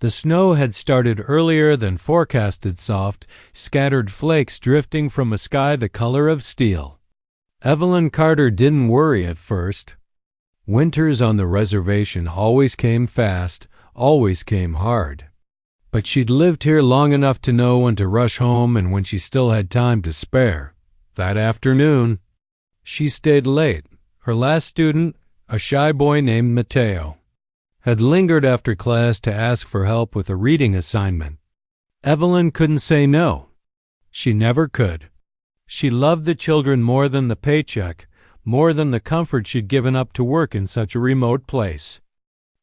The snow had started earlier than forecasted, soft, scattered flakes drifting from a sky the color of steel. Evelyn Carter didn't worry at first. Winters on the reservation always came fast, always came hard. But she'd lived here long enough to know when to rush home and when she still had time to spare. That afternoon, she stayed late. Her last student, a shy boy named Mateo, had lingered after class to ask for help with a reading assignment. Evelyn couldn't say no. She never could. She loved the children more than the paycheck, more than the comfort she'd given up to work in such a remote place.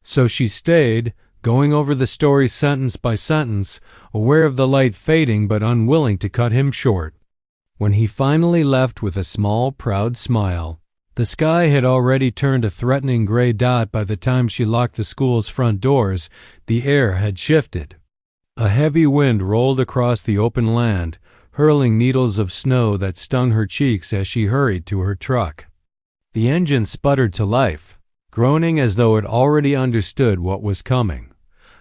So she stayed, going over the story sentence by sentence, aware of the light fading but unwilling to cut him short. When he finally left with a small, proud smile, the sky had already turned a threatening gray dot. By the time she locked the school's front doors, the air had shifted. A heavy wind rolled across the open land, hurling needles of snow that stung her cheeks as she hurried to her truck. The engine sputtered to life, groaning as though it already understood what was coming.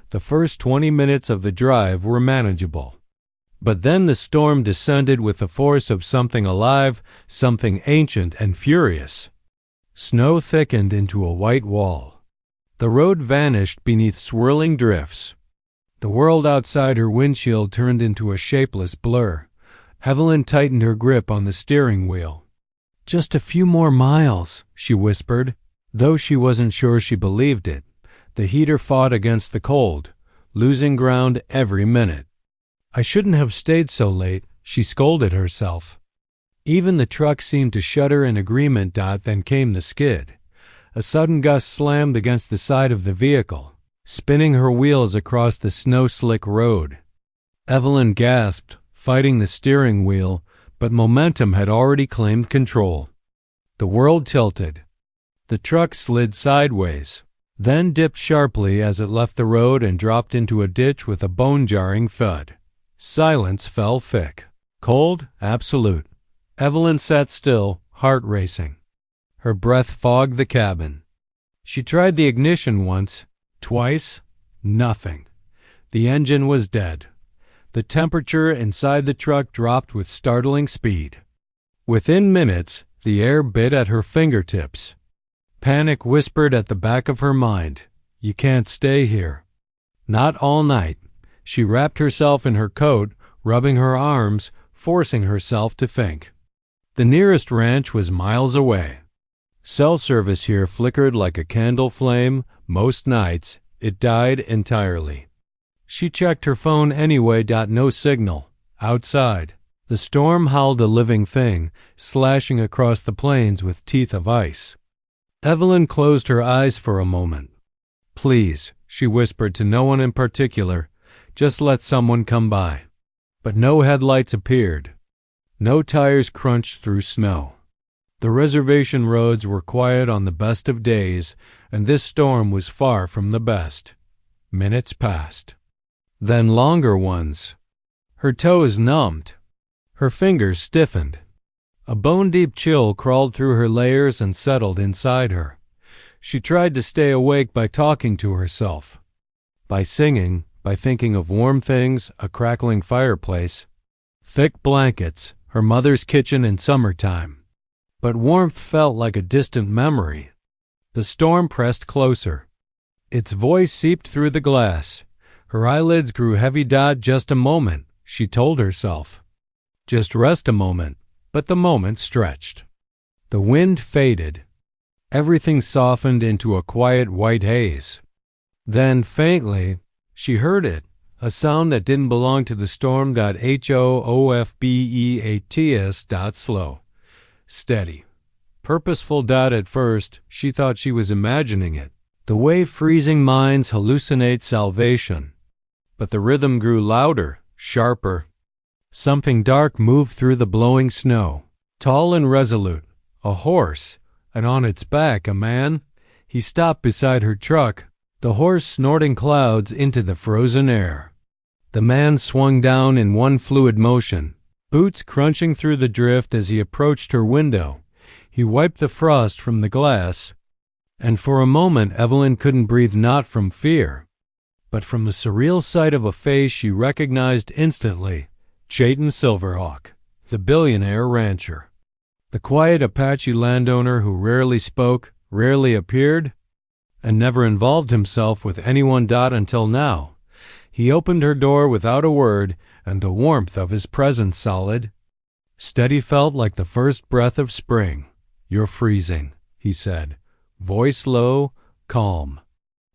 The first 20 minutes of the drive were manageable. But then the storm descended with the force of something alive, something ancient and furious. Snow thickened into a white wall. The road vanished beneath swirling drifts. The world outside her windshield turned into a shapeless blur. Evelyn tightened her grip on the steering wheel. "Just a few more miles," she whispered, though she wasn't sure she believed it. The heater fought against the cold, losing ground every minute. "I shouldn't have stayed so late," she scolded herself. Even the truck seemed to shudder in agreement. Then came the skid. A sudden gust slammed against the side of the vehicle, spinning her wheels across the snow-slick road. Evelyn gasped, fighting the steering wheel, but momentum had already claimed control. The world tilted. The truck slid sideways, then dipped sharply as it left the road and dropped into a ditch with a bone-jarring thud. Silence fell thick. Cold, absolute. Evelyn sat still, heart racing. Her breath fogged the cabin. She tried the ignition once, twice, nothing. The engine was dead. The temperature inside the truck dropped with startling speed. Within minutes, the air bit at her fingertips. Panic whispered at the back of her mind, "You can't stay here." Not all night. She wrapped herself in her coat, rubbing her arms, forcing herself to think. The nearest ranch was miles away. Cell service here flickered like a candle flame. Most nights, it died entirely. She checked her phone anyway. No signal. Outside, the storm howled a living thing, slashing across the plains with teeth of ice. Evelyn closed her eyes for a moment. "Please," she whispered to no one in particular, "just let someone come by." But no headlights appeared. No tires crunched through snow. The reservation roads were quiet on the best of days, and this storm was far from the best. Minutes passed. Then longer ones. Her toes numbed. Her fingers stiffened. A bone-deep chill crawled through her layers and settled inside her. She tried to stay awake by talking to herself, by singing, by thinking of warm things, a crackling fireplace, thick blankets, her mother's kitchen in summertime. But warmth felt like a distant memory. The storm pressed closer. Its voice seeped through the glass. Her eyelids grew heavy. Just a moment, she told herself. Just rest a moment. But the moment stretched. The wind faded. Everything softened into a quiet white haze. Then, faintly, she heard it, a sound that didn't belong to the storm. HOOFBEATS. Slow. Steady. Purposeful. At first, she thought she was imagining it, the way freezing minds hallucinate salvation. But the rhythm grew louder, sharper. Something dark moved through the blowing snow, tall and resolute, a horse, and on its back a man. He stopped beside her truck, the horse snorting clouds into the frozen air. The man swung down in one fluid motion, boots crunching through the drift as he approached her window. He wiped the frost from the glass, and for a moment Evelyn couldn't breathe, not from fear, but from the surreal sight of a face she recognized instantly, Chayton Silverhawk, the billionaire rancher. The quiet Apache landowner who rarely spoke, rarely appeared, and never involved himself with anyone. Until now. He opened her door without a word, and the warmth of his presence solid, steady, felt like the first breath of spring. "You're freezing," he said, voice low, calm.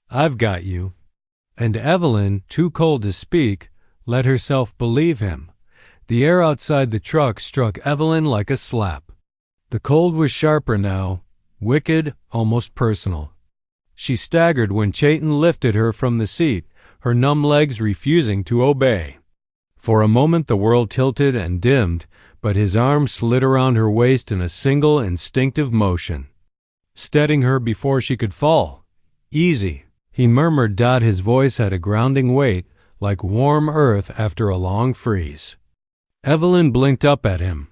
"I've got you." And Evelyn, too cold to speak, let herself believe him. The air outside the truck struck Evelyn like a slap. The cold was sharper now, wicked, almost personal. She staggered when Chayton lifted her from the seat, her numb legs refusing to obey. For a moment the world tilted and dimmed, but his arm slid around her waist in a single instinctive motion, steadying her before she could fall. "Easy," he murmured. His voice had a grounding weight, like warm earth after a long freeze. Evelyn blinked up at him,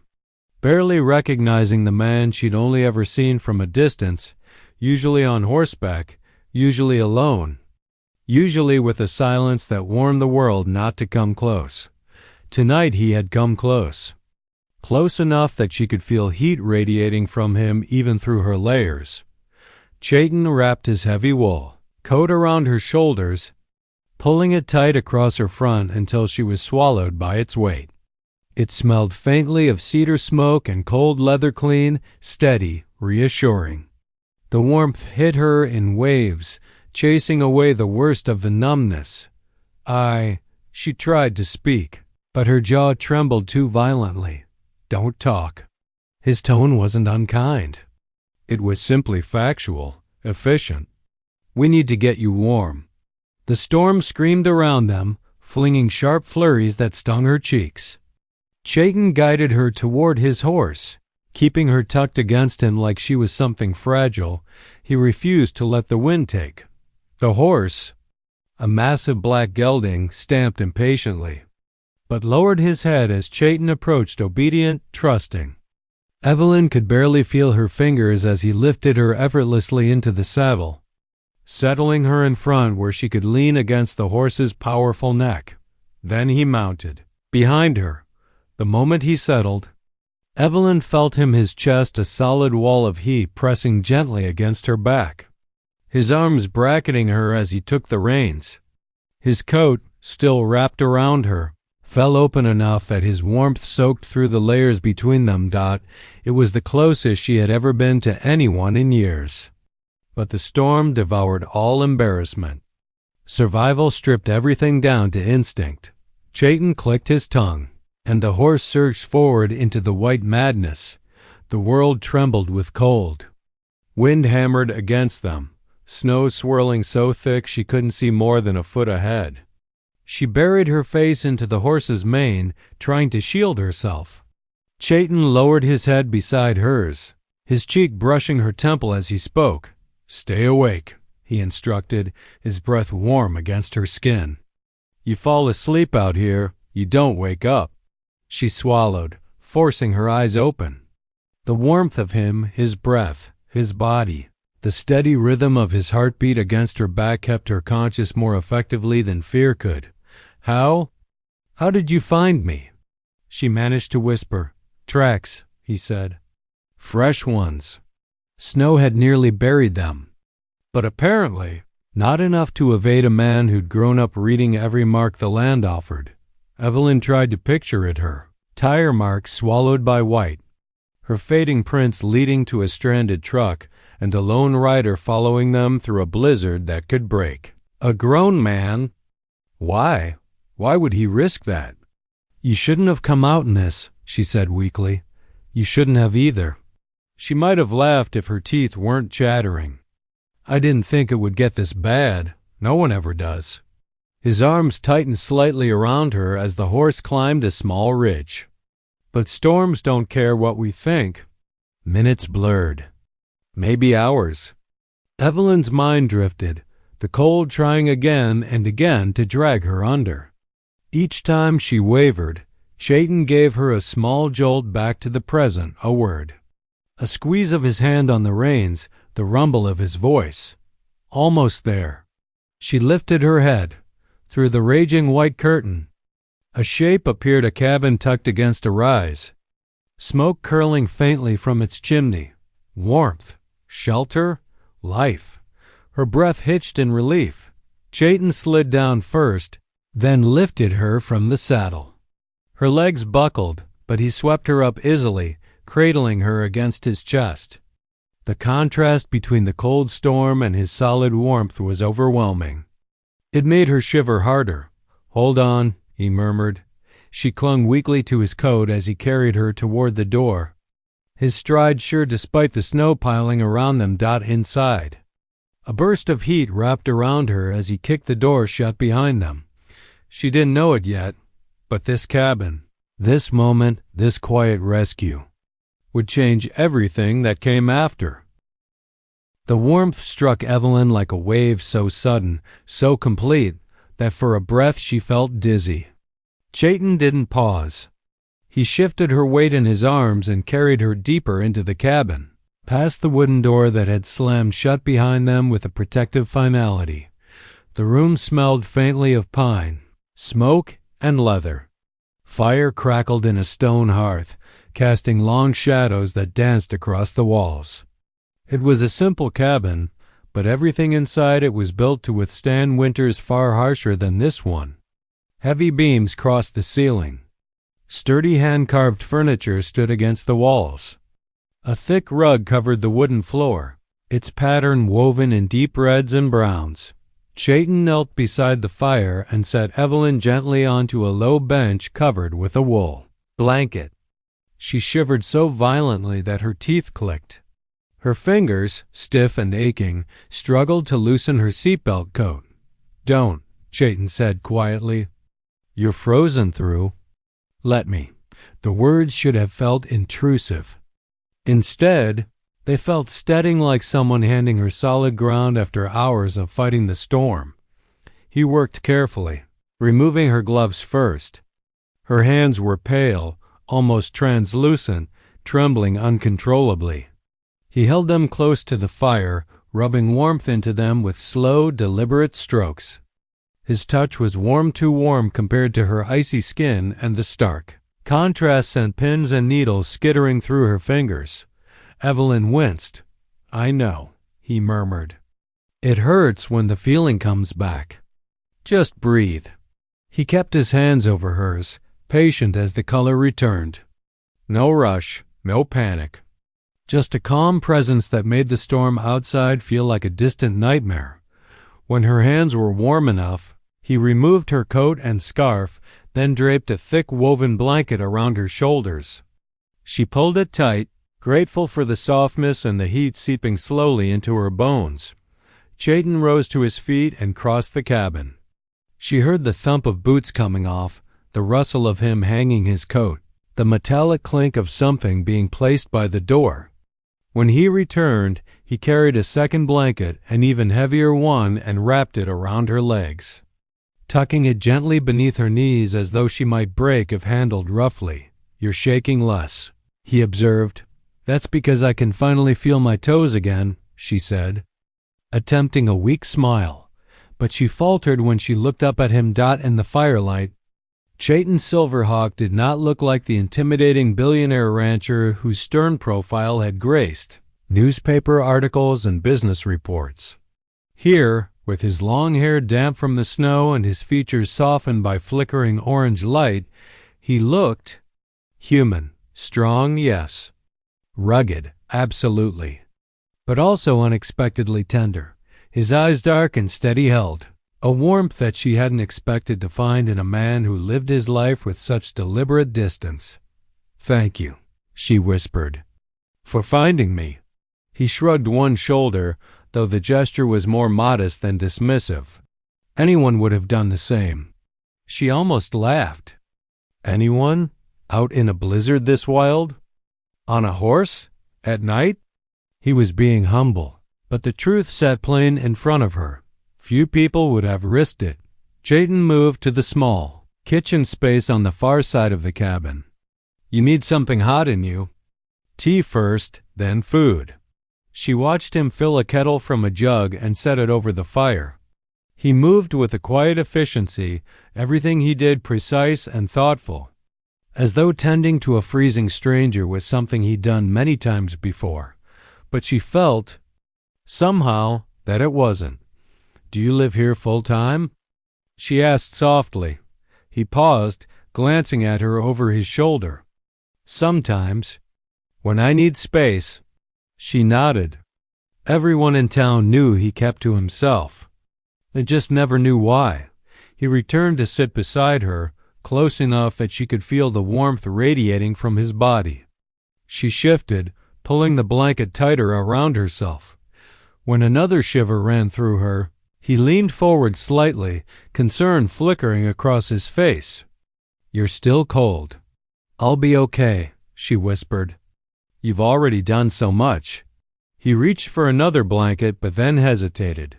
barely recognizing the man she'd only ever seen from a distance, usually on horseback, usually alone, usually with a silence that warned the world not to come close. Tonight he had come close. Close enough that she could feel heat radiating from him even through her layers. Chayton wrapped his heavy wool coat around her shoulders, pulling it tight across her front until she was swallowed by its weight. It smelled faintly of cedar smoke and cold leather, clean, steady, reassuring. The warmth hit her in waves, chasing away the worst of the numbness. She tried to speak, but her jaw trembled too violently. "Don't talk." His tone wasn't unkind. It was simply factual, efficient. "We need to get you warm." The storm screamed around them, flinging sharp flurries that stung her cheeks. Chayton guided her toward his horse, keeping her tucked against him like she was something fragile. He refused to let the wind take. The horse, a massive black gelding, stamped impatiently, but lowered his head as Chayton approached, obedient, trusting. Evelyn could barely feel her fingers as he lifted her effortlessly into the saddle, settling her in front where she could lean against the horse's powerful neck. Then he mounted, behind her. The moment he settled, Evelyn felt his chest a solid wall of heat pressing gently against her back, his arms bracketing her as he took the reins. His coat, still wrapped around her, fell open enough that his warmth soaked through the layers between them. It was the closest she had ever been to anyone in years. But the storm devoured all embarrassment. Survival stripped everything down to instinct. Chayton clicked his tongue, and the horse surged forward into the white madness. The world trembled with cold. Wind hammered against them, snow swirling so thick she couldn't see more than a foot ahead. She buried her face into the horse's mane, trying to shield herself. Chayton lowered his head beside hers, his cheek brushing her temple as he spoke. "Stay awake," he instructed, his breath warm against her skin. "You fall asleep out here, you don't wake up." She swallowed, forcing her eyes open. The warmth of him, his breath, his body, the steady rhythm of his heartbeat against her back kept her conscious more effectively than fear could. How did you find me?" she managed to whisper. "Tracks," he said. "Fresh ones." Snow had nearly buried them, but apparently not enough to evade a man who'd grown up reading every mark the land offered. Evelyn tried to picture it her. Tire marks swallowed by white, her fading prints leading to a stranded truck, and a lone rider following them through a blizzard that could break. A grown man. Why? Why would he risk that? "You shouldn't have come out in this," she said weakly. "You shouldn't have either." She might have laughed if her teeth weren't chattering. "I didn't think it would get this bad. No one ever does." His arms tightened slightly around her as the horse climbed a small ridge. "But storms don't care what we think." Minutes blurred. Maybe hours. Evelyn's mind drifted, the cold trying again and again to drag her under. Each time she wavered, Chayton gave her a small jolt back to the present, a word. A squeeze of his hand on the reins, the rumble of his voice. Almost there. She lifted her head, Through the raging white curtain, a shape appeared, a cabin tucked against a rise, smoke curling faintly from its chimney. Warmth, shelter, life. Her breath hitched in relief. Chayton slid down first, then lifted her from the saddle. Her legs buckled, but he swept her up easily, cradling her against his chest. The contrast between the cold storm and his solid warmth was overwhelming. It made her shiver harder. "Hold on," he murmured. She clung weakly to his coat as he carried her toward the door, his stride sure despite the snow piling around them. Inside, a burst of heat wrapped around her as he kicked the door shut behind them. She didn't know it yet, but this cabin, this moment, this quiet rescue, would change everything that came after. The warmth struck Evelyn like a wave, so sudden, so complete, that for a breath she felt dizzy. Chayton didn't pause. He shifted her weight in his arms and carried her deeper into the cabin, past the wooden door that had slammed shut behind them with a protective finality. The room smelled faintly of pine, smoke, and leather. Fire crackled in a stone hearth, casting long shadows that danced across the walls. It was a simple cabin, but everything inside it was built to withstand winters far harsher than this one. Heavy beams crossed the ceiling. Sturdy hand-carved furniture stood against the walls. A thick rug covered the wooden floor, its pattern woven in deep reds and browns. Chayton knelt beside the fire and set Evelyn gently onto a low bench covered with a wool blanket. She shivered so violently that her teeth clicked. Her fingers, stiff and aching, struggled to loosen her seatbelt coat. "Don't," Chayton said quietly. "You're frozen through." "Let me." The words should have felt intrusive. Instead, they felt steadying, like someone handing her solid ground after hours of fighting the storm. He worked carefully, removing her gloves first. Her hands were pale, almost translucent, trembling uncontrollably. He held them close to the fire, rubbing warmth into them with slow, deliberate strokes. His touch was warm, too warm compared to her icy skin, and the stark contrast sent pins and needles skittering through her fingers. Evelyn winced. "I know," he murmured. "It hurts when the feeling comes back. Just breathe." He kept his hands over hers, patient as the color returned. No rush, no panic. Just a calm presence that made the storm outside feel like a distant nightmare. When her hands were warm enough, he removed her coat and scarf, then draped a thick woven blanket around her shoulders. She pulled it tight, grateful for the softness and the heat seeping slowly into her bones. Chayton rose to his feet and crossed the cabin. She heard the thump of boots coming off, the rustle of him hanging his coat, the metallic clink of something being placed by the door. When he returned, he carried a second blanket, an even heavier one, and wrapped it around her legs, tucking it gently beneath her knees as though she might break if handled roughly. "You're shaking less," he observed. "That's because I can finally feel my toes again," she said, attempting a weak smile, but she faltered when she looked up at him. In the firelight, Chayton Silverhawk did not look like the intimidating billionaire rancher whose stern profile had graced newspaper articles and business reports. Here, with his long hair damp from the snow and his features softened by flickering orange light, he looked human. Strong, yes. Rugged, absolutely. But also unexpectedly tender. His eyes dark and steady-held. A warmth that she hadn't expected to find in a man who lived his life with such deliberate distance. "Thank you," she whispered, "for finding me." He shrugged one shoulder, though the gesture was more modest than dismissive. Anyone would have done the same. She almost laughed. Anyone? Out in a blizzard this wild? On a horse? At night? He was being humble, but the truth sat plain in front of her. Few people would have risked it. Chayton moved to the small kitchen space on the far side of the cabin. "You need something hot in you. Tea first, then food." She watched him fill a kettle from a jug and set it over the fire. He moved with a quiet efficiency, everything he did precise and thoughtful, as though tending to a freezing stranger was something he'd done many times before. But she felt, somehow, that it wasn't. "Do you live here full-time?" she asked softly. He paused, glancing at her over his shoulder. "Sometimes. When I need space." She nodded. Everyone in town knew he kept to himself. They just never knew why. He returned to sit beside her, close enough that she could feel the warmth radiating from his body. She shifted, pulling the blanket tighter around herself. When another shiver ran through her, he leaned forward slightly, concern flickering across his face. "You're still cold." "I'll be okay," she whispered. "You've already done so much." He reached for another blanket but then hesitated.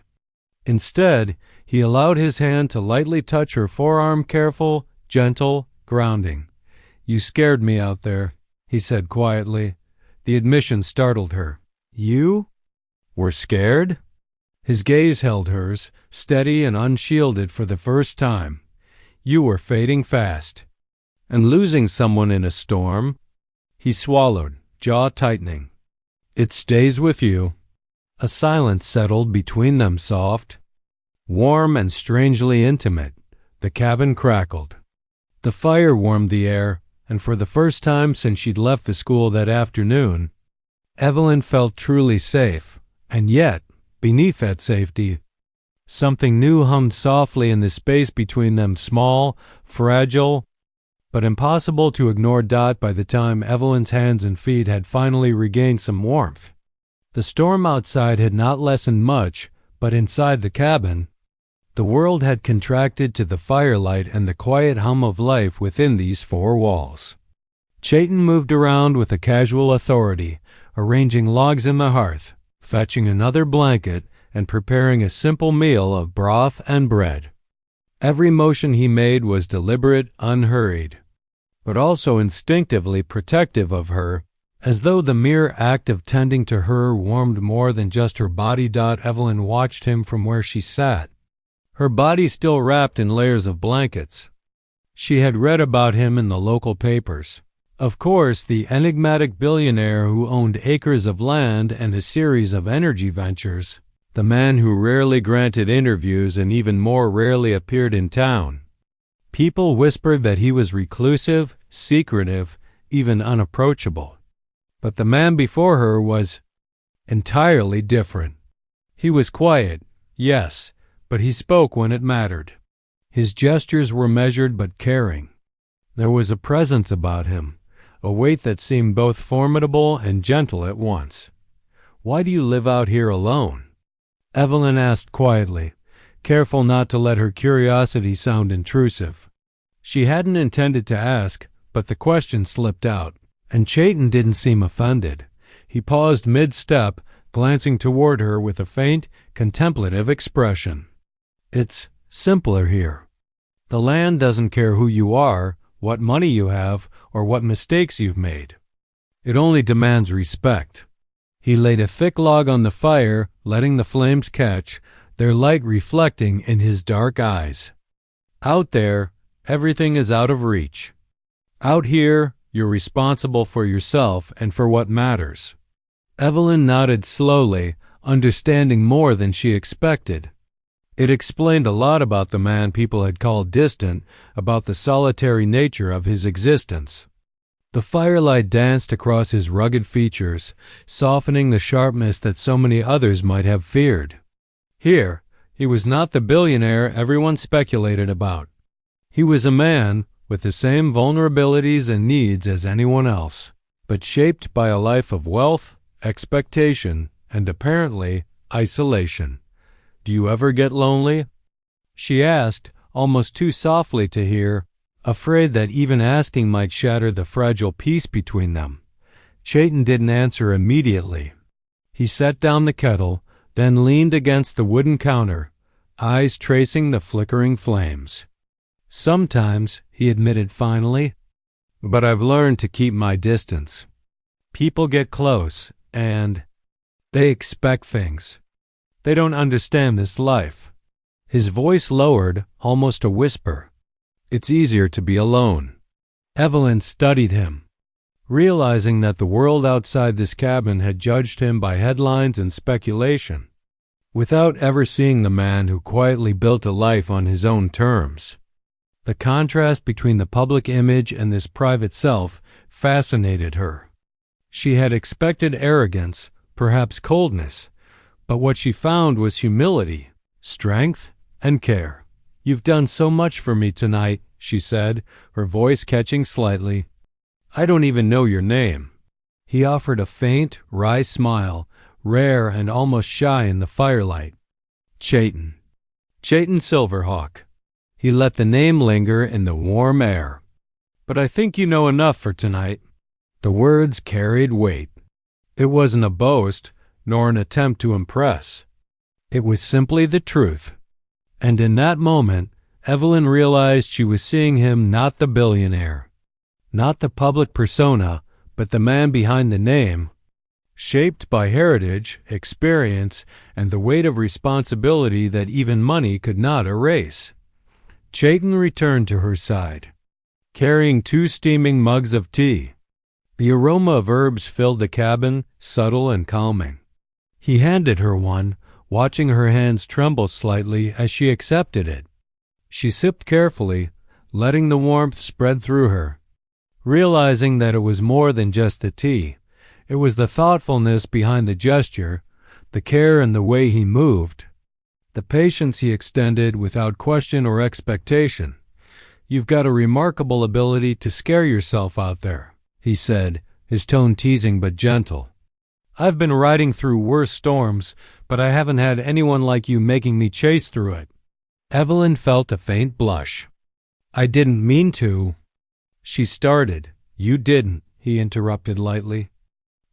Instead, he allowed his hand to lightly touch her forearm, careful, gentle, grounding. "You scared me out there," he said quietly. The admission startled her. "You were scared?" His gaze held hers, steady and unshielded for the first time. "You were fading fast." "And losing someone in a storm?" He swallowed, jaw tightening. "It stays with you." A silence settled between them, soft, warm and strangely intimate. The cabin crackled. The fire warmed the air, and for the first time since she'd left the school that afternoon, Evelyn felt truly safe. And yet, beneath that safety, something new hummed softly in the space between them, small, fragile, but impossible to ignore. By the time Evelyn's hands and feet had finally regained some warmth, the storm outside had not lessened much, but inside the cabin, the world had contracted to the firelight and the quiet hum of life within these four walls. Chayton moved around with a casual authority, arranging logs in the hearth, fetching another blanket, and preparing a simple meal of broth and bread. Every motion he made was deliberate, unhurried, but also instinctively protective of her, as though the mere act of tending to her warmed more than just her body. Evelyn watched him from where she sat, her body still wrapped in layers of blankets. She had read about him in the local papers. Of course, the enigmatic billionaire who owned acres of land and a series of energy ventures, the man who rarely granted interviews and even more rarely appeared in town. People whispered that he was reclusive, secretive, even unapproachable. But the man before her was entirely different. He was quiet, yes, but he spoke when it mattered. His gestures were measured but caring. There was a presence about him, a weight that seemed both formidable and gentle at once. "Why do you live out here alone?" Evelyn asked quietly, careful not to let her curiosity sound intrusive. She hadn't intended to ask, but the question slipped out, and Chayton didn't seem offended. He paused mid-step, glancing toward her with a faint, contemplative expression. "It's simpler here. The land doesn't care who you are, what money you have, or what mistakes you've made. It only demands respect." He laid a thick log on the fire, letting the flames catch, their light reflecting in his dark eyes. "Out there, everything is out of reach. Out here, you're responsible for yourself and for what matters." Evelyn nodded slowly, understanding more than she expected. It explained a lot about the man people had called distant, about the solitary nature of his existence. The firelight danced across his rugged features, softening the sharpness that so many others might have feared. Here, he was not the billionaire everyone speculated about. He was a man with the same vulnerabilities and needs as anyone else, but shaped by a life of wealth, expectation, and apparently isolation. "Do you ever get lonely?" she asked, almost too softly to hear, afraid that even asking might shatter the fragile peace between them. Chayton didn't answer immediately. He set down the kettle, then leaned against the wooden counter, eyes tracing the flickering flames. "Sometimes," he admitted finally, "but I've learned to keep my distance. People get close, and they expect things. They don't understand this life. His voice lowered, almost a whisper. "It's easier to be alone." Evelyn studied him, realizing that the world outside this cabin had judged him by headlines and speculation, without ever seeing the man who quietly built a life on his own terms. The contrast between the public image and this private self fascinated her. She had expected arrogance, perhaps coldness, but what she found was humility, strength, and care. "You've done so much for me tonight," she said, her voice catching slightly. "I don't even know your name." He offered a faint, wry smile, rare and almost shy in the firelight. "Chayton. Chayton Silverhawk." He let the name linger in the warm air. "But I think you know enough for tonight." The words carried weight. It wasn't a boast, nor an attempt to impress. It was simply the truth. And in that moment, Evelyn realized she was seeing him, not the billionaire, not the public persona, but the man behind the name, shaped by heritage, experience, and the weight of responsibility that even money could not erase. Chayton returned to her side, carrying 2 steaming mugs of tea. The aroma of herbs filled the cabin, subtle and calming. He handed her one, watching her hands tremble slightly as she accepted it. She sipped carefully, letting the warmth spread through her, realizing that it was more than just the tea. It was the thoughtfulness behind the gesture, the care in the way he moved, the patience he extended without question or expectation. "You've got a remarkable ability to scare yourself out there," he said, his tone teasing but gentle. "I've been riding through worse storms, but I haven't had anyone like you making me chase through it." Evelyn felt a faint blush. "I didn't mean to." She started. "You didn't," he interrupted lightly.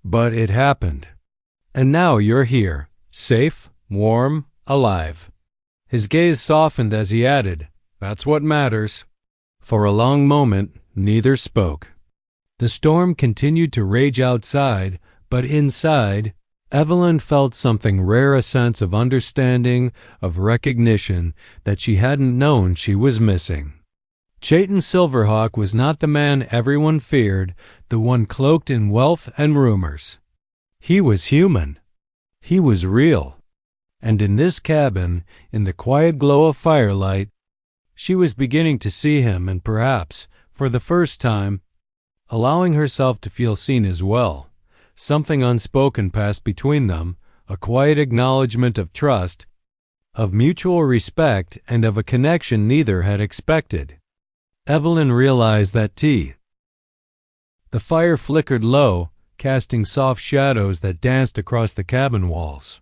"But it happened. And now you're here, safe, warm, alive." His gaze softened as he added, "That's what matters." For a long moment, neither spoke. The storm continued to rage outside, but inside, Evelyn felt something rare, a sense of understanding, of recognition that she hadn't known she was missing. Chayton Silverhawk was not the man everyone feared, the one cloaked in wealth and rumors. He was human. He was real. And in this cabin, in the quiet glow of firelight, she was beginning to see him and perhaps, for the first time, allowing herself to feel seen as well. Something unspoken passed between them, a quiet acknowledgement of trust, of mutual respect, and of a connection neither had expected. Evelyn realized that tea. The fire flickered low, casting soft shadows that danced across the cabin walls.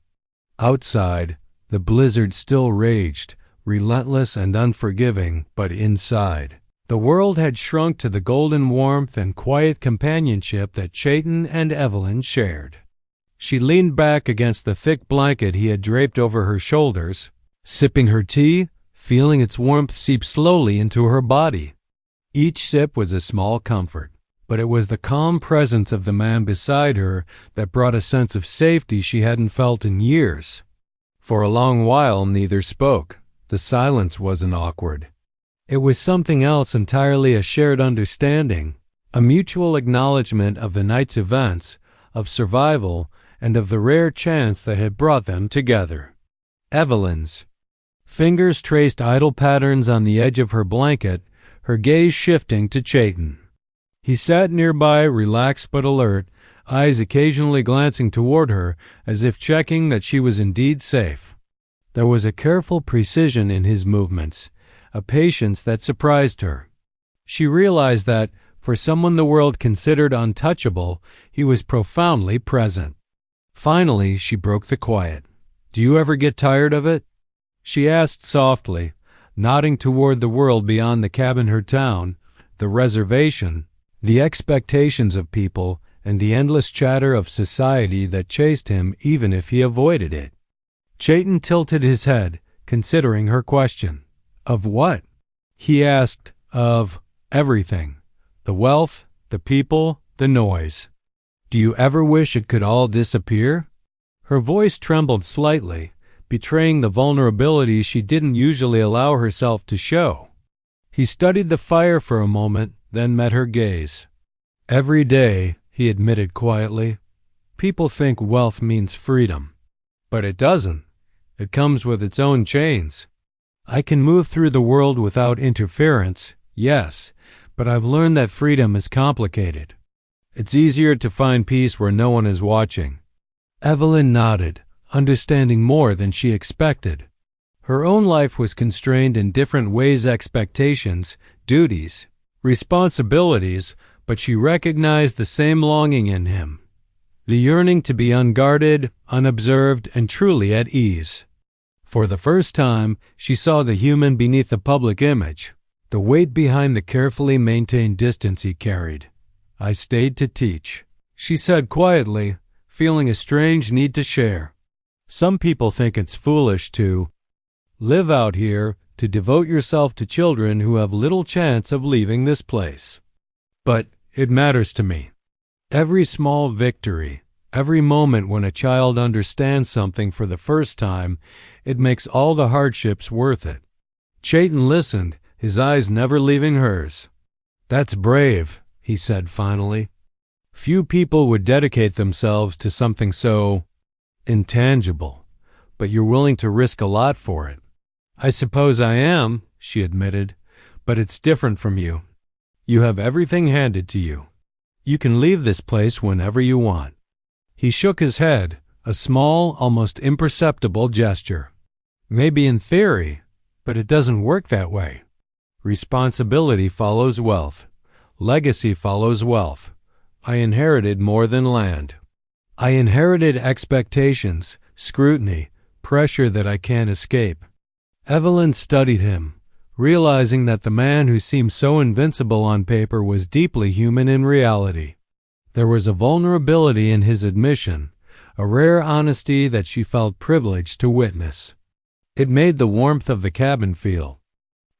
Outside, the blizzard still raged, relentless and unforgiving, but inside, the world had shrunk to the golden warmth and quiet companionship that Chayton and Evelyn shared. She leaned back against the thick blanket he had draped over her shoulders, sipping her tea, feeling its warmth seep slowly into her body. Each sip was a small comfort, but it was the calm presence of the man beside her that brought a sense of safety she hadn't felt in years. For a long while neither spoke. The silence wasn't awkward. It was something else entirely, a shared understanding, a mutual acknowledgement of the night's events, of survival, and of the rare chance that had brought them together. Evelyn's fingers traced idle patterns on the edge of her blanket, her gaze shifting to Chayton. He sat nearby, relaxed but alert, eyes occasionally glancing toward her as if checking that she was indeed safe. There was a careful precision in his movements, a patience that surprised her. She realized that, for someone the world considered untouchable, he was profoundly present. Finally, she broke the quiet. "Do you ever get tired of it?" she asked softly, nodding toward the world beyond the cabin, her town, the reservation, the expectations of people, and the endless chatter of society that chased him even if he avoided it. Chayton tilted his head, considering her question. "Of what?" He asked. "Of everything. The wealth, the people, the noise. Do you ever wish it could all disappear?" Her voice trembled slightly, betraying the vulnerability she didn't usually allow herself to show. He studied the fire for a moment, then met her gaze. "Every day," he admitted quietly, "people think wealth means freedom. But it doesn't. It comes with its own chains. I can move through the world without interference, yes, but I've learned that freedom is complicated. It's easier to find peace where no one is watching." Evelyn nodded, understanding more than she expected. Her own life was constrained in different ways: expectations, duties, responsibilities, but she recognized the same longing in him. The yearning to be unguarded, unobserved, and truly at ease. For the first time, she saw the human beneath the public image, the weight behind the carefully maintained distance he carried. "I stayed to teach," she said quietly, feeling a strange need to share. "Some people think it's foolish to live out here, to devote yourself to children who have little chance of leaving this place. But it matters to me. Every small victory, every moment when a child understands something for the first time, it makes all the hardships worth it." Chayton listened, his eyes never leaving hers. "That's brave," he said finally. "Few people would dedicate themselves to something so intangible, but you're willing to risk a lot for it." "I suppose I am," she admitted, "but it's different from you. You have everything handed to you. You can leave this place whenever you want." He shook his head, a small, almost imperceptible gesture. "Maybe in theory, but it doesn't work that way. Responsibility follows wealth. Legacy follows wealth. I inherited more than land. I inherited expectations, scrutiny, pressure that I can't escape." Evelyn studied him, realizing that the man who seemed so invincible on paper was deeply human in reality. There was a vulnerability in his admission, a rare honesty that she felt privileged to witness. It made the warmth of the cabin feel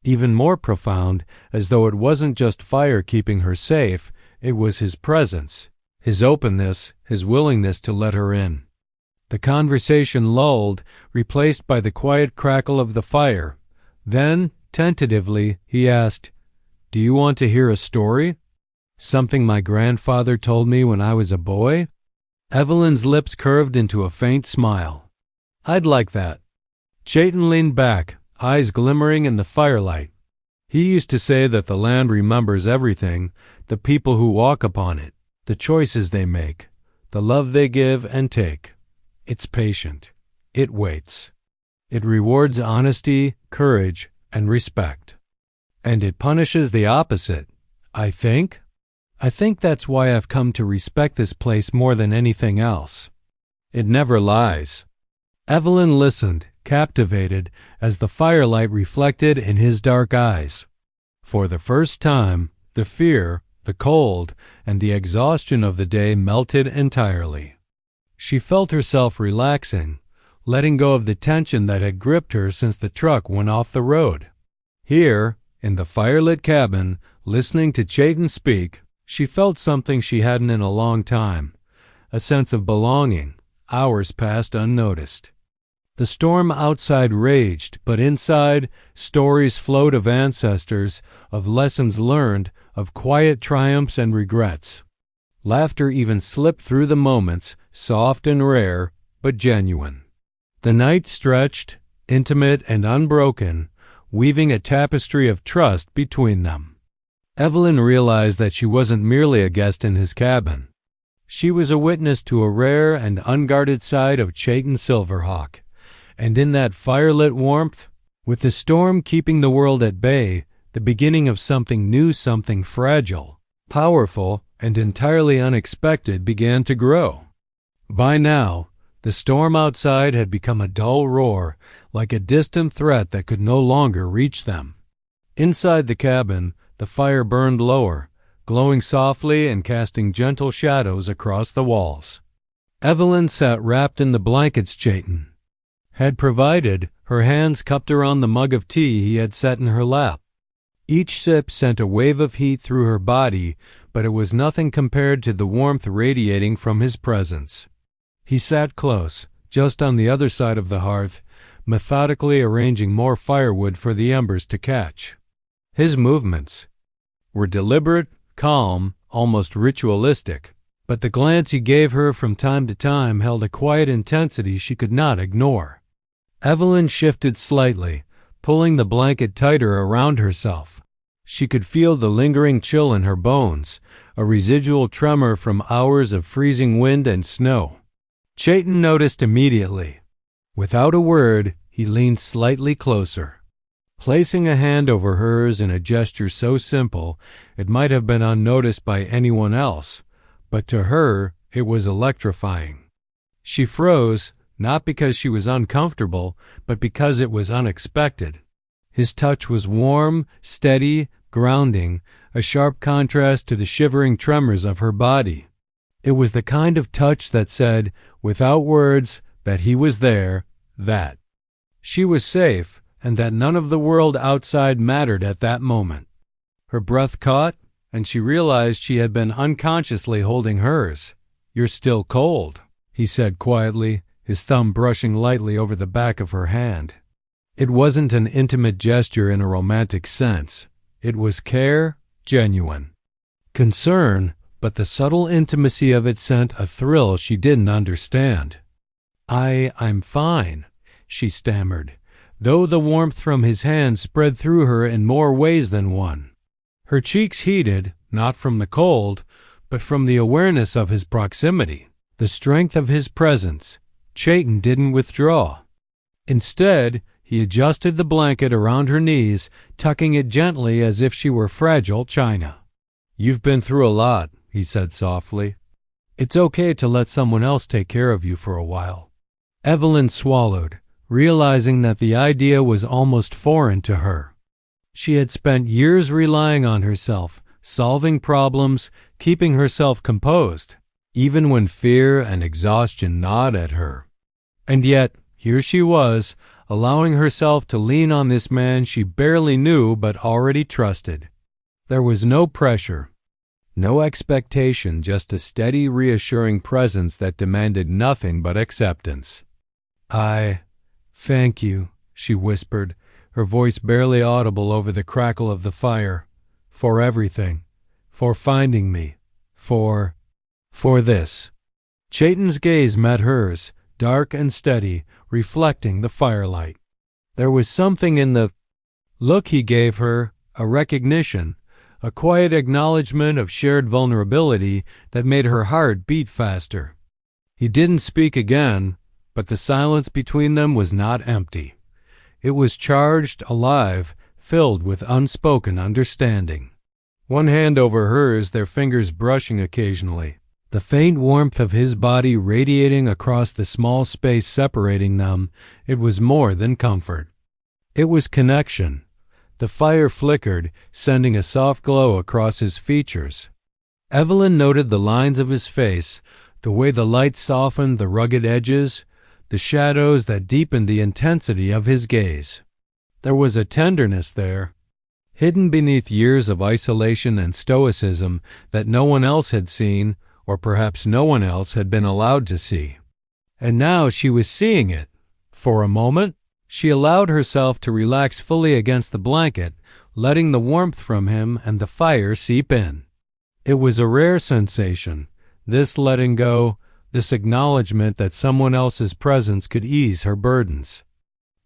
even more profound, as though it wasn't just fire keeping her safe, it was his presence, his openness, his willingness to let her in. The conversation lulled, replaced by the quiet crackle of the fire. Then, tentatively, he asked, "Do you want to hear a story? Something my grandfather told me when I was a boy?" Evelyn's lips curved into a faint smile. "I'd like that." Chayton leaned back, eyes glimmering in the firelight. "He used to say that the land remembers everything, the people who walk upon it, the choices they make, the love they give and take. It's patient. It waits. It rewards honesty, courage, and respect. And it punishes the opposite, I think. I think that's why I've come to respect this place more than anything else. It never lies." Evelyn listened, captivated, as the firelight reflected in his dark eyes. For the first time, the fear, the cold, and the exhaustion of the day melted entirely. She felt herself relaxing, letting go of the tension that had gripped her since the truck went off the road. Here, in the firelit cabin, listening to Chayton speak, she felt something she hadn't in a long time, a sense of belonging. Hours passed unnoticed. The storm outside raged, but inside, stories flowed of ancestors, of lessons learned, of quiet triumphs and regrets. Laughter even slipped through the moments, soft and rare, but genuine. The night stretched, intimate and unbroken, weaving a tapestry of trust between them. Evelyn realized that she wasn't merely a guest in his cabin. She was a witness to a rare and unguarded side of Chayton Silverhawk. And in that firelit warmth, with the storm keeping the world at bay, the beginning of something new, something fragile, powerful, and entirely unexpected began to grow. By now, the storm outside had become a dull roar, like a distant threat that could no longer reach them. Inside the cabin, the fire burned lower, glowing softly and casting gentle shadows across the walls. Evelyn sat wrapped in the blankets Chayton had provided, her hands cupped around the mug of tea he had set in her lap. Each sip sent a wave of heat through her body, but it was nothing compared to the warmth radiating from his presence. He sat close, just on the other side of the hearth, methodically arranging more firewood for the embers to catch. His movements were deliberate, calm, almost ritualistic, but the glance he gave her from time to time held a quiet intensity she could not ignore. Evelyn shifted slightly, pulling the blanket tighter around herself. She could feel the lingering chill in her bones, a residual tremor from hours of freezing wind and snow. Chayton noticed immediately. Without a word, he leaned slightly closer. Placing a hand over hers in a gesture so simple it might have been unnoticed by anyone else, but to her it was electrifying. She froze, not because she was uncomfortable, but because it was unexpected. His touch was warm, steady, grounding, a sharp contrast to the shivering tremors of her body. It was the kind of touch that said, without words, that he was there, that she was safe, and that none of the world outside mattered at that moment. Her breath caught, and she realized she had been unconsciously holding hers. "You're still cold," he said quietly, his thumb brushing lightly over the back of her hand. It wasn't an intimate gesture in a romantic sense. It was care, genuine. Concern, but the subtle intimacy of it sent a thrill she didn't understand. I'm fine," she stammered, though the warmth from his hand spread through her in more ways than one. Her cheeks heated, not from the cold, but from the awareness of his proximity, the strength of his presence. Chayton didn't withdraw. Instead, he adjusted the blanket around her knees, tucking it gently as if she were fragile china. "You've been through a lot," he said softly. "It's okay to let someone else take care of you for a while." Evelyn swallowed, realizing that the idea was almost foreign to her. She had spent years relying on herself, solving problems, keeping herself composed, even when fear and exhaustion gnawed at her. And yet, here she was, allowing herself to lean on this man she barely knew but already trusted. There was no pressure, no expectation, just a steady, reassuring presence that demanded nothing but acceptance. Thank you," she whispered, her voice barely audible over the crackle of the fire, "for everything, for finding me, for this." Chayton's gaze met hers, dark and steady, reflecting the firelight. There was something in the look he gave her, a recognition, a quiet acknowledgement of shared vulnerability that made her heart beat faster. He didn't speak again, but the silence between them was not empty. It was charged, alive, filled with unspoken understanding. One hand over hers, their fingers brushing occasionally, the faint warmth of his body radiating across the small space separating them. It was more than comfort. It was connection. The fire flickered, sending a soft glow across his features. Evelyn noted the lines of his face, the way the light softened the rugged edges, the shadows that deepened the intensity of his gaze. There was a tenderness there, hidden beneath years of isolation and stoicism that no one else had seen, or perhaps no one else had been allowed to see. And now she was seeing it. For a moment, she allowed herself to relax fully against the blanket, letting the warmth from him and the fire seep in. It was a rare sensation, this letting go, this acknowledgement that someone else's presence could ease her burdens.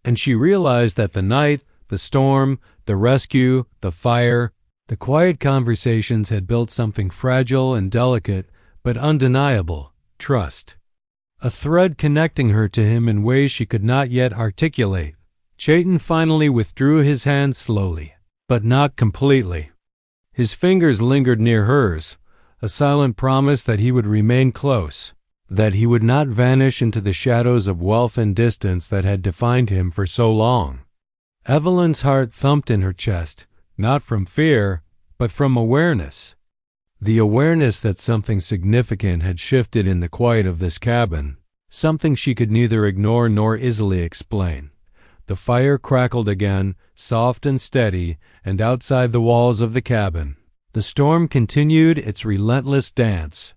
And she realized that the night, the storm, the rescue, the fire, the quiet conversations had built something fragile and delicate, but undeniable: trust. A thread connecting her to him in ways she could not yet articulate. Chayton finally withdrew his hand slowly, but not completely. His fingers lingered near hers, a silent promise that he would remain close, that he would not vanish into the shadows of wealth and distance that had defined him for so long. Evelyn's heart thumped in her chest, not from fear, but from awareness. The awareness that something significant had shifted in the quiet of this cabin, something she could neither ignore nor easily explain. The fire crackled again, soft and steady, and outside the walls of the cabin, the storm continued its relentless dance.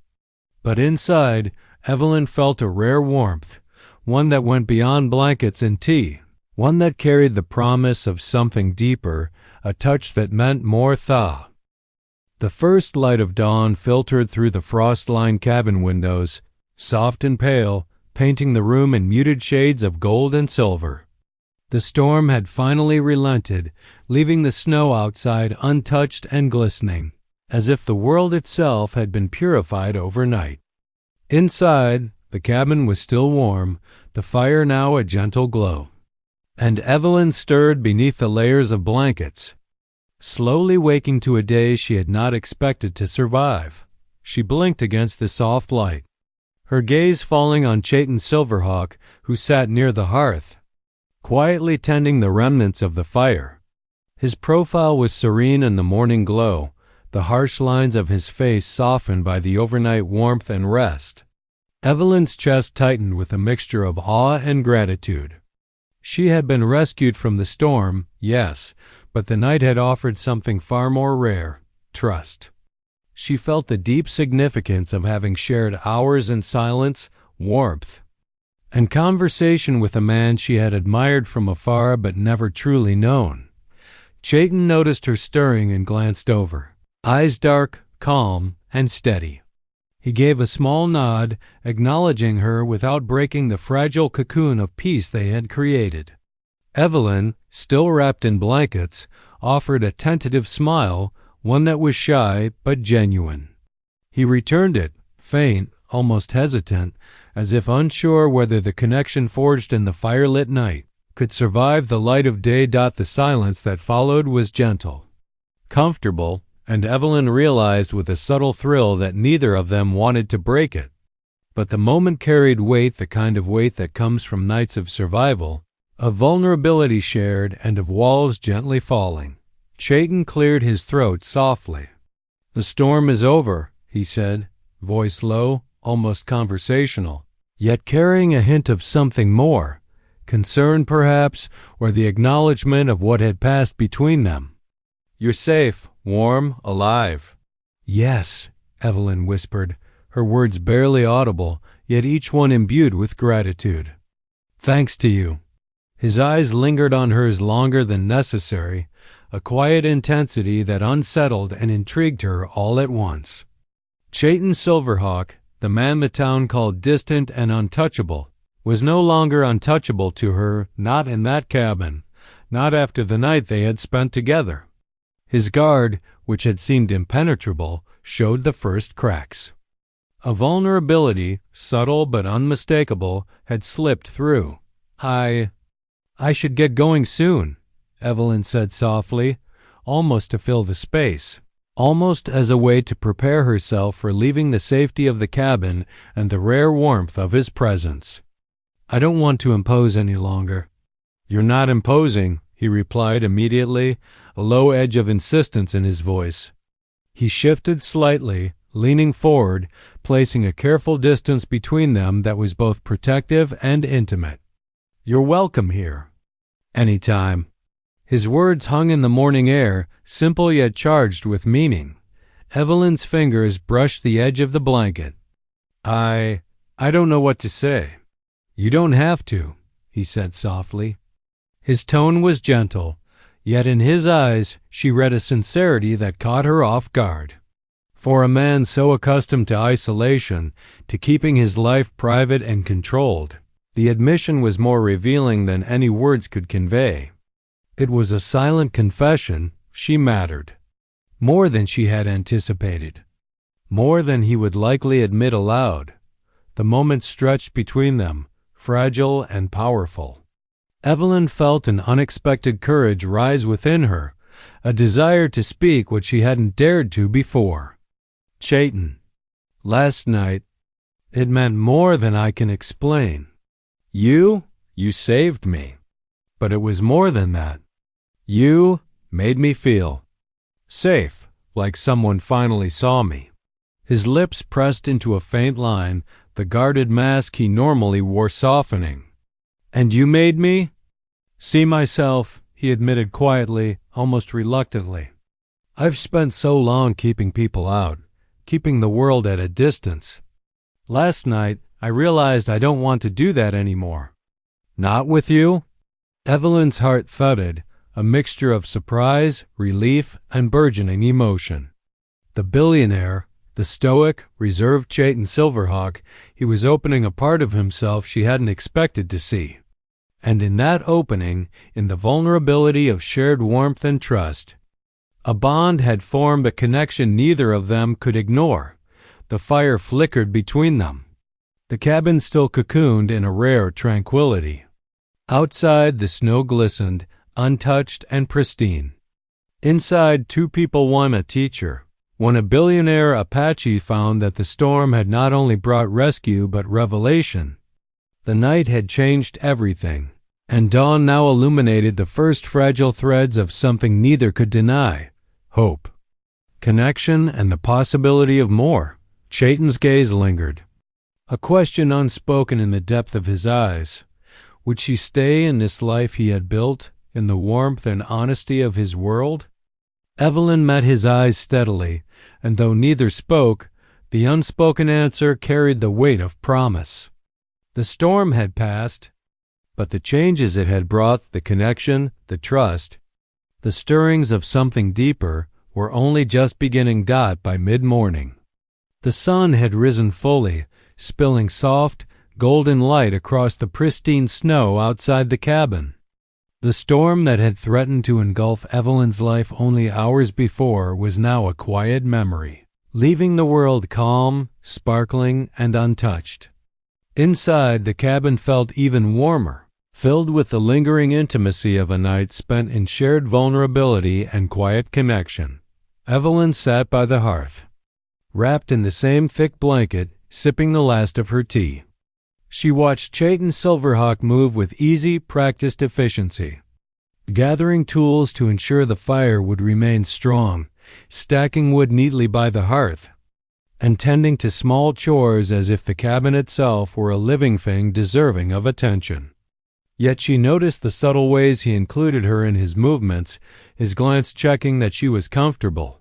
But inside, Evelyn felt a rare warmth, one that went beyond blankets and tea. one that carried the promise of something deeper, a touch that meant more thaw. The first light of dawn filtered through the frost-lined cabin windows, soft and pale, painting the room in muted shades of gold and silver. The storm had finally relented, leaving the snow outside untouched and glistening, as if the world itself had been purified overnight. Inside, the cabin was still warm, the fire now a gentle glow. And Evelyn stirred beneath the layers of blankets, slowly waking to a day she had not expected to survive. She blinked against the soft light, her gaze falling on Chayton Silverhawk, who sat near the hearth, quietly tending the remnants of the fire. His profile was serene in the morning glow, the harsh lines of his face softened by the overnight warmth and rest. Evelyn's chest tightened with a mixture of awe and gratitude. She had been rescued from the storm, yes, but the night had offered something far more rare: trust. She felt the deep significance of having shared hours in silence, warmth, and conversation with a man she had admired from afar but never truly known. Chayton noticed her stirring and glanced over, eyes dark, calm, and steady. He gave a small nod, acknowledging her without breaking the fragile cocoon of peace they had created. Evelyn, still wrapped in blankets, offered a tentative smile, one that was shy but genuine. He returned it, faint, almost hesitant, as if unsure whether the connection forged in the firelit night could survive the light of day. The silence that followed was gentle, comfortable, and Evelyn realized with a subtle thrill that neither of them wanted to break it. But the moment carried weight, the kind of weight that comes from nights of survival, of vulnerability shared, and of walls gently falling. Chayton cleared his throat softly. "The storm is over," he said, voice low, almost conversational, yet carrying a hint of something more, concern perhaps, or the acknowledgement of what had passed between them. "You're safe, warm, alive." "Yes," Evelyn whispered, her words barely audible, yet each one imbued with gratitude. "Thanks to you." His eyes lingered on hers longer than necessary, a quiet intensity that unsettled and intrigued her all at once. Chayton Silverhawk, the man the town called distant and untouchable, was no longer untouchable to her, not in that cabin, not after the night they had spent together. His guard, which had seemed impenetrable, showed the first cracks. A vulnerability, subtle but unmistakable, had slipped through. I should get going soon," Evelyn said softly, almost to fill the space, almost as a way to prepare herself for leaving the safety of the cabin and the rare warmth of his presence. "I don't want to impose any longer." "You're not imposing," he replied immediately, a low edge of insistence in his voice. He shifted slightly, leaning forward, placing a careful distance between them that was both protective and intimate. "You're welcome here. Anytime." His words hung in the morning air, simple yet charged with meaning. Evelyn's fingers brushed the edge of the blanket. I don't know what to say." "You don't have to," he said softly. His tone was gentle, yet in his eyes she read a sincerity that caught her off guard. For a man so accustomed to isolation, to keeping his life private and controlled, the admission was more revealing than any words could convey. It was a silent confession. She mattered. More than she had anticipated. More than he would likely admit aloud. The moment stretched between them, fragile and powerful. Evelyn felt an unexpected courage rise within her, a desire to speak what she hadn't dared to before. "Chayton, last night, it meant more than I can explain. You saved me. But it was more than that. You made me feel safe, like someone finally saw me." His lips pressed into a faint line, the guarded mask he normally wore softening. "And you made me see myself," he admitted quietly, almost reluctantly. "I've spent so long keeping people out, keeping the world at a distance. Last night, I realized I don't want to do that anymore." "Not with you?" Evelyn's heart thudded, a mixture of surprise, relief, and burgeoning emotion. The billionaire, the stoic, reserved Chayton Silverhawk, he was opening a part of himself she hadn't expected to see. And in that opening, in the vulnerability of shared warmth and trust, a bond had formed, a connection neither of them could ignore. The fire flickered between them. The cabin still cocooned in a rare tranquility. Outside, the snow glistened, untouched and pristine. Inside, two people, one a teacher. When a billionaire Apache found that the storm had not only brought rescue but revelation. The night had changed everything, and dawn now illuminated the first fragile threads of something neither could deny: hope, connection, and the possibility of more. Chayton's gaze lingered, a question unspoken in the depth of his eyes. Would she stay in this life he had built, in the warmth and honesty of his world? Evelyn met his eyes steadily, and though neither spoke, the unspoken answer carried the weight of promise. The storm had passed, but the changes it had brought, the connection, the trust, the stirrings of something deeper, were only just beginning. By mid-morning, the sun had risen fully, spilling soft, golden light across the pristine snow outside the cabin. The storm that had threatened to engulf Evelyn's life only hours before was now a quiet memory, leaving the world calm, sparkling, and untouched. Inside, the cabin felt even warmer, filled with the lingering intimacy of a night spent in shared vulnerability and quiet connection. Evelyn sat by the hearth, wrapped in the same thick blanket, sipping the last of her tea. She watched Chayton Silverhawk move with easy, practiced efficiency, gathering tools to ensure the fire would remain strong, stacking wood neatly by the hearth, and tending to small chores as if the cabin itself were a living thing deserving of attention. Yet she noticed the subtle ways he included her in his movements, his glance checking that she was comfortable,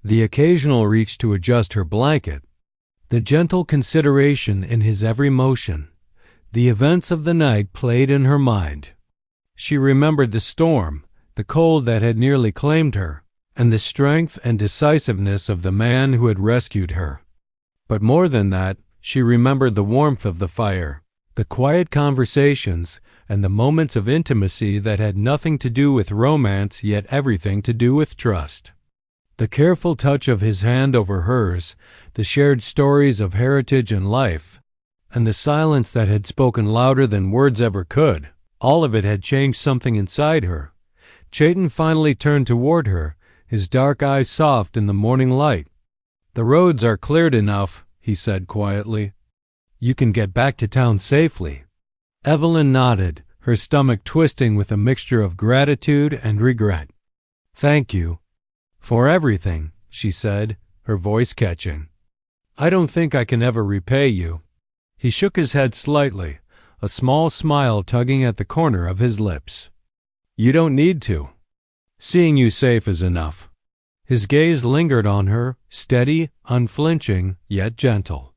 the occasional reach to adjust her blanket, the gentle consideration in his every motion. The events of the night played in her mind. She remembered the storm, the cold that had nearly claimed her, and the strength and decisiveness of the man who had rescued her. But more than that, she remembered the warmth of the fire, the quiet conversations, and the moments of intimacy that had nothing to do with romance yet everything to do with trust. The careful touch of his hand over hers, the shared stories of heritage and life, and the silence that had spoken louder than words ever could, all of it had changed something inside her. Chayton finally turned toward her, his dark eyes soft in the morning light. "The roads are cleared enough," he said quietly. "You can get back to town safely." Evelyn nodded, her stomach twisting with a mixture of gratitude and regret. "Thank you for everything," she said, her voice catching. "I don't think I can ever repay you." He shook his head slightly, a small smile tugging at the corner of his lips. "You don't need to. Seeing you safe is enough." His gaze lingered on her, steady, unflinching, yet gentle.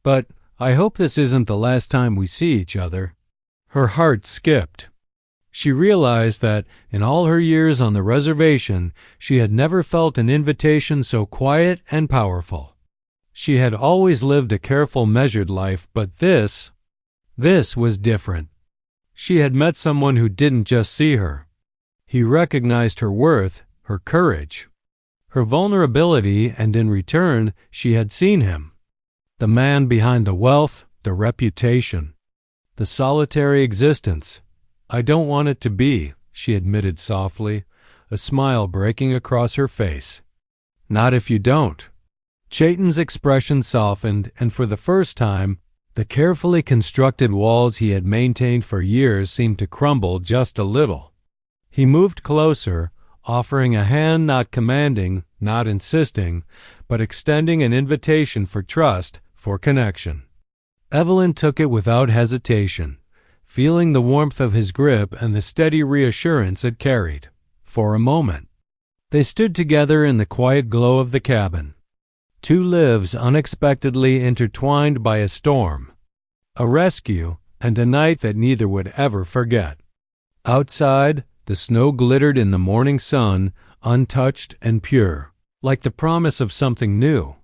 "But I hope this isn't the last time we see each other." Her heart skipped. She realized that, in all her years on the reservation, she had never felt an invitation so quiet and powerful. She had always lived a careful, measured life, but this was different. She had met someone who didn't just see her. He recognized her worth, her courage, her vulnerability, and in return, she had seen him. The man behind the wealth, the reputation, the solitary existence. "I don't want it to be," she admitted softly, a smile breaking across her face. "Not if you don't." Chayton's expression softened, and for the first time, the carefully constructed walls he had maintained for years seemed to crumble just a little. He moved closer, offering a hand, not commanding, not insisting, but extending an invitation for trust, for connection. Evelyn took it without hesitation, feeling the warmth of his grip and the steady reassurance it carried. For a moment, they stood together in the quiet glow of the cabin. Two lives unexpectedly intertwined by a storm, a rescue, and a night that neither would ever forget. Outside, the snow glittered in the morning sun, untouched and pure, like the promise of something new.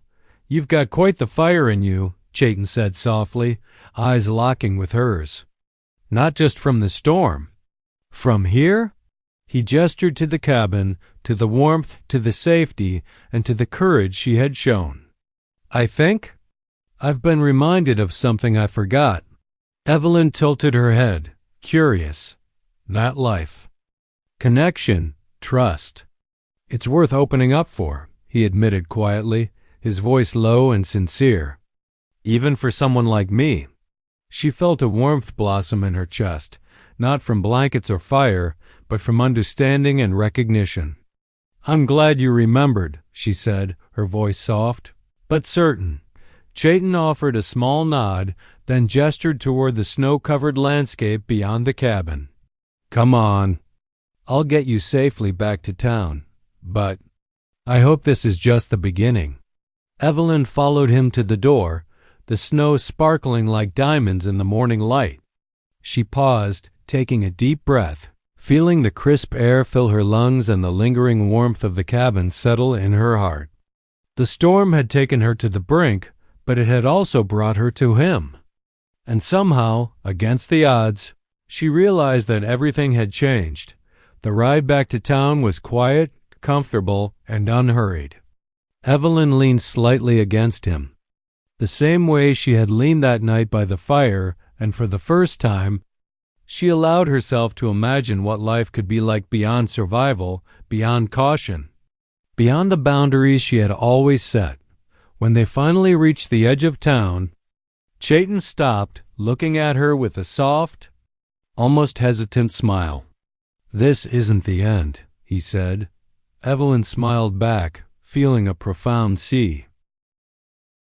"You've got quite the fire in you," Chayton said softly, eyes locking with hers. "Not just from the storm. From here?" He gestured to the cabin, to the warmth, to the safety, and to the courage she had shown. "I think I've been reminded of something I forgot." Evelyn tilted her head, curious. "Not life. Connection, trust. It's worth opening up for," he admitted quietly, his voice low and sincere. "Even for someone like me." She felt a warmth blossom in her chest, not from blankets or fire, but from understanding and recognition. "I'm glad you remembered," she said, her voice soft, but certain. Chayton offered a small nod, then gestured toward the snow-covered landscape beyond the cabin. "Come on. I'll get you safely back to town. But I hope this is just the beginning." Evelyn followed him to the door, the snow sparkling like diamonds in the morning light. She paused, taking a deep breath, feeling the crisp air fill her lungs and the lingering warmth of the cabin settle in her heart. The storm had taken her to the brink, but it had also brought her to him. And somehow, against the odds, she realized that everything had changed. The ride back to town was quiet, comfortable, and unhurried. Evelyn leaned slightly against him, the same way she had leaned that night by the fire, and for the first time, she allowed herself to imagine what life could be like beyond survival, beyond caution, beyond the boundaries she had always set. When they finally reached the edge of town, Chayton stopped, looking at her with a soft, almost hesitant smile. "This isn't the end," he said. Evelyn smiled back, feeling a profound sea.